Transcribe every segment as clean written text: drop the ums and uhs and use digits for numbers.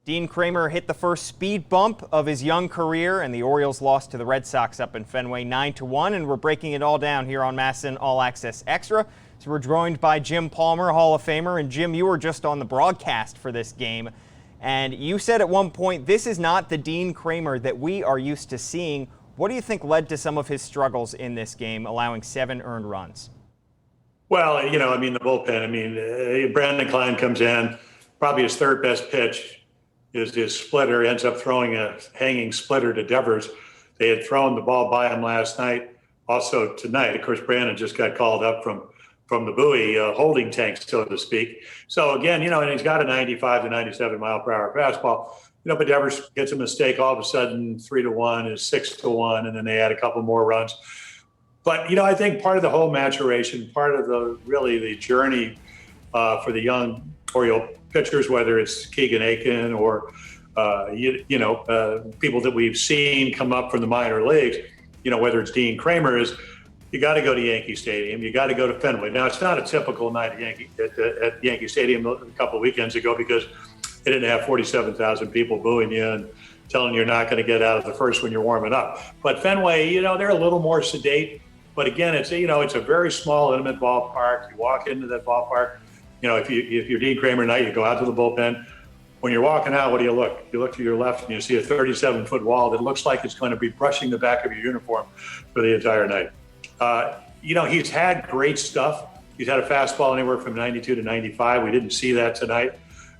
Dean Kremer hit the first speed bump of his young career, and the Orioles lost to the Red Sox up in Fenway 9-1, and we're breaking it all down here on MASN All Access Extra. So we're joined by Jim Palmer, Hall of Famer, and Jim, you were just on the broadcast for this game, and you said at one point, this is not the Dean Kremer that we are used to seeing. What do you think led to some of his struggles in this game, allowing 7 earned runs? Well, the bullpen, Brandon Klein comes in, probably his third best pitch is his splitter, ends up throwing a hanging splitter to Devers. They had thrown the ball by him last night. Also tonight, of course, Brandon just got called up from the buoy, holding tank, so to speak. So again, and he's got a 95 to 97 mile per hour fastball. But Devers gets a mistake. All of a sudden, 3-1 is 6-1, and then they add a couple more runs. But I think part of the whole maturation, part of the journey for the young Oriole pitchers, whether it's Keegan Aiken or people that we've seen come up from the minor leagues, whether it's Dean Kremer, is you got to go to Yankee Stadium, you got to go to Fenway. Now, it's not a typical night at Yankee Stadium a couple of weekends ago because they didn't have 47,000 people booing you and telling you're not going to get out of the first when you're warming up. But Fenway, they're a little more sedate. But again, it's a very small, intimate ballpark. You walk into that ballpark. If you're Dean Kremer tonight, you go out to the bullpen. When you're walking out, what do you look? You look to your left and you see a 37-foot wall that looks like it's going to be brushing the back of your uniform for the entire night. He's had great stuff. He's had a fastball anywhere from 92 to 95. We didn't see that tonight.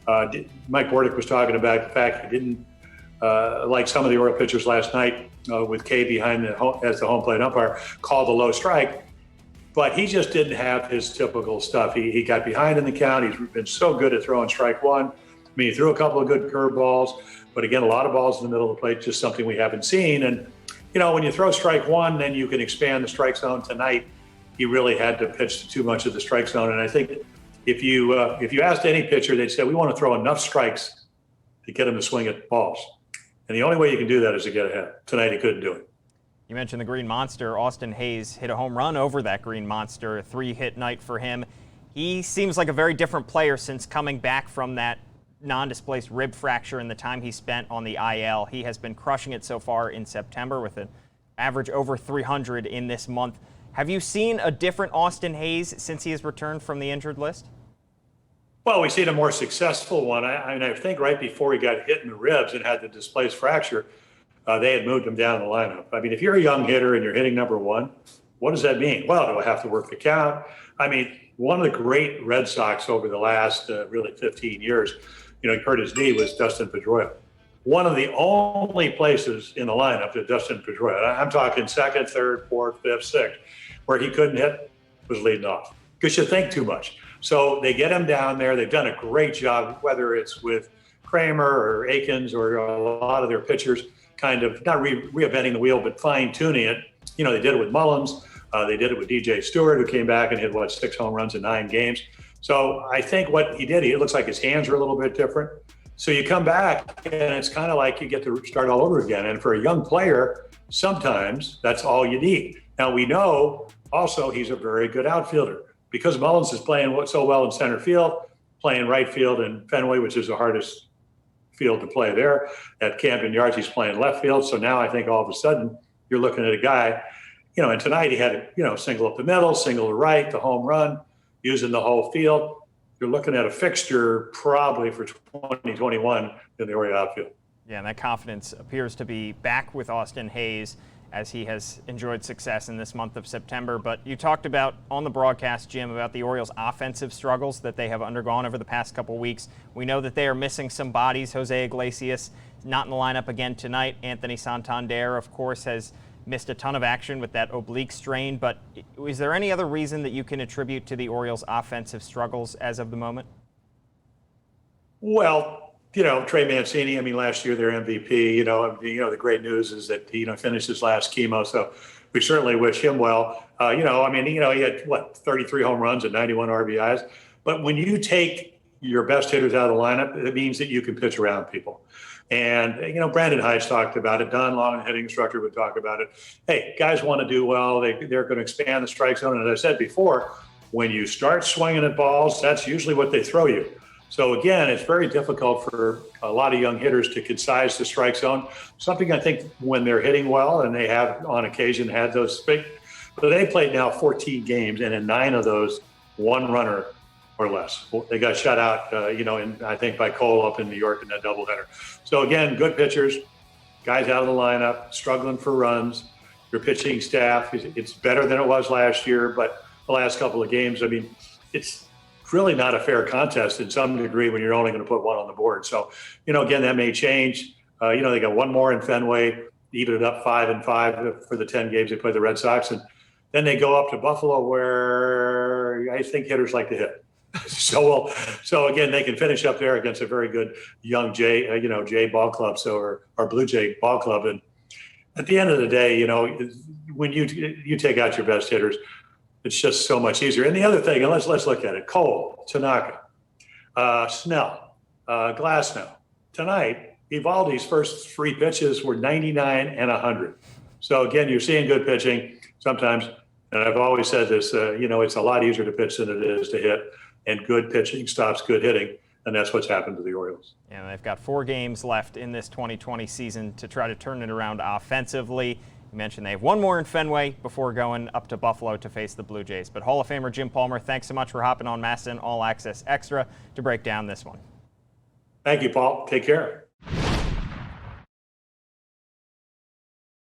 Mike Bordick was talking about the fact he didn't like some of the Oriole pitchers last night with Kay behind as the home plate umpire, called a low strike. But he just didn't have his typical stuff. He got behind in the count. He's been so good at throwing strike one. He threw a couple of good curveballs, but again, a lot of balls in the middle of the plate, just something we haven't seen. And, when you throw strike one, then you can expand the strike zone. Tonight, he really had to pitch to too much of the strike zone. And I think if you asked any pitcher, they'd say, we want to throw enough strikes to get him to swing at balls. And the only way you can do that is to get ahead. Tonight, he couldn't do it. You mentioned the Green Monster. Austin Hayes hit a home run over that Green Monster, a 3-hit night for him. He seems like a very different player since coming back from that non-displaced rib fracture in the time he spent on the IL. He has been crushing it so far in September with an average over 300 in this month. Have you seen a different Austin Hayes since he has returned from the injured list? Well, we've seen a more successful one. I think right before he got hit in the ribs and had the displaced fracture, they had moved him down the lineup. If you're a young hitter and you're hitting number one, what does that mean? Well, do I have to work the count? One of the great Red Sox over the last really 15 years, hurt his knee, was Dustin Pedroia. One of the only places in the lineup that Dustin Pedroia, I'm talking second, third, fourth, fifth, sixth, where he couldn't hit was leading off because you think too much. So they get him down there. They've done a great job, whether it's with Kremer or Akins or a lot of their pitchers, kind of not reinventing the wheel, but fine-tuning it. They did it with Mullins. They did it with DJ Stewart, who came back and hit, 6 home runs in 9 games. So I think what he did, it looks like his hands are a little bit different. So you come back, and it's kind of like you get to start all over again. And for a young player, sometimes that's all you need. Now, we know also he's a very good outfielder. Because Mullins is playing so well in center field, playing right field in Fenway, which is the hardest field to play there. At Camden Yards, he's playing left field. So now I think all of a sudden you're looking at a guy, and tonight he had, single up the middle, single to right, the home run, using the whole field. You're looking at a fixture probably for 2021 in the Oriole outfield. Yeah, and that confidence appears to be back with Austin Hayes as he has enjoyed success in this month of September. But you talked about on the broadcast, Jim, about the Orioles' offensive struggles that they have undergone over the past couple weeks. We know that they are missing some bodies. Jose Iglesias not in the lineup again tonight. Anthony Santander, of course, has missed a ton of action with that oblique strain. But is there any other reason that you can attribute to the Orioles' offensive struggles as of the moment? Well, Trey Mancini, last year their MVP, the great news is that he, finished his last chemo. So we certainly wish him well. He had 33 home runs and 91 RBIs. But when you take your best hitters out of the lineup, it means that you can pitch around people. And, Brandon Hyde's talked about it. Don Long, the hitting instructor, would talk about it. Hey, guys want to do well. They're going to expand the strike zone. And as I said before, when you start swinging at balls, that's usually what they throw you. So again, it's very difficult for a lot of young hitters to concise the strike zone. Something I think when they're hitting well, and they have on occasion had those big, but they played now 14 games, and in 9 of those, 1 runner or less. They got shut out, I think by Cole up in New York in that doubleheader. So again, good pitchers, guys out of the lineup, struggling for runs. Your pitching staff, it's better than it was last year, but the last couple of games, I mean, it's really not a fair contest in some degree when you're only going to put 1 on the board. So, again, that may change. They got 1 more in Fenway, even it up 5-5 for the 10 games they play the Red Sox. And then they go up to Buffalo, where I think hitters like to hit. So again, they can finish up there against a very good young Jay ball club, or Blue Jay ball club. And at the end of the day, when you take out your best hitters, it's just so much easier. And the other thing, and let's look at it: Cole, Tanaka, Snell, Glasnow. Tonight, Evaldi's first 3 pitches were 99 and 100. So again, you're seeing good pitching sometimes. And I've always said this: it's a lot easier to pitch than it is to hit. And good pitching stops good hitting. And that's what's happened to the Orioles. And they've got 4 games left in this 2020 season to try to turn it around offensively. You mentioned they have 1 more in Fenway before going up to Buffalo to face the Blue Jays. But Hall of Famer Jim Palmer, thanks so much for hopping on MASN All Access Extra to break down this one. Thank you, Paul. Take care.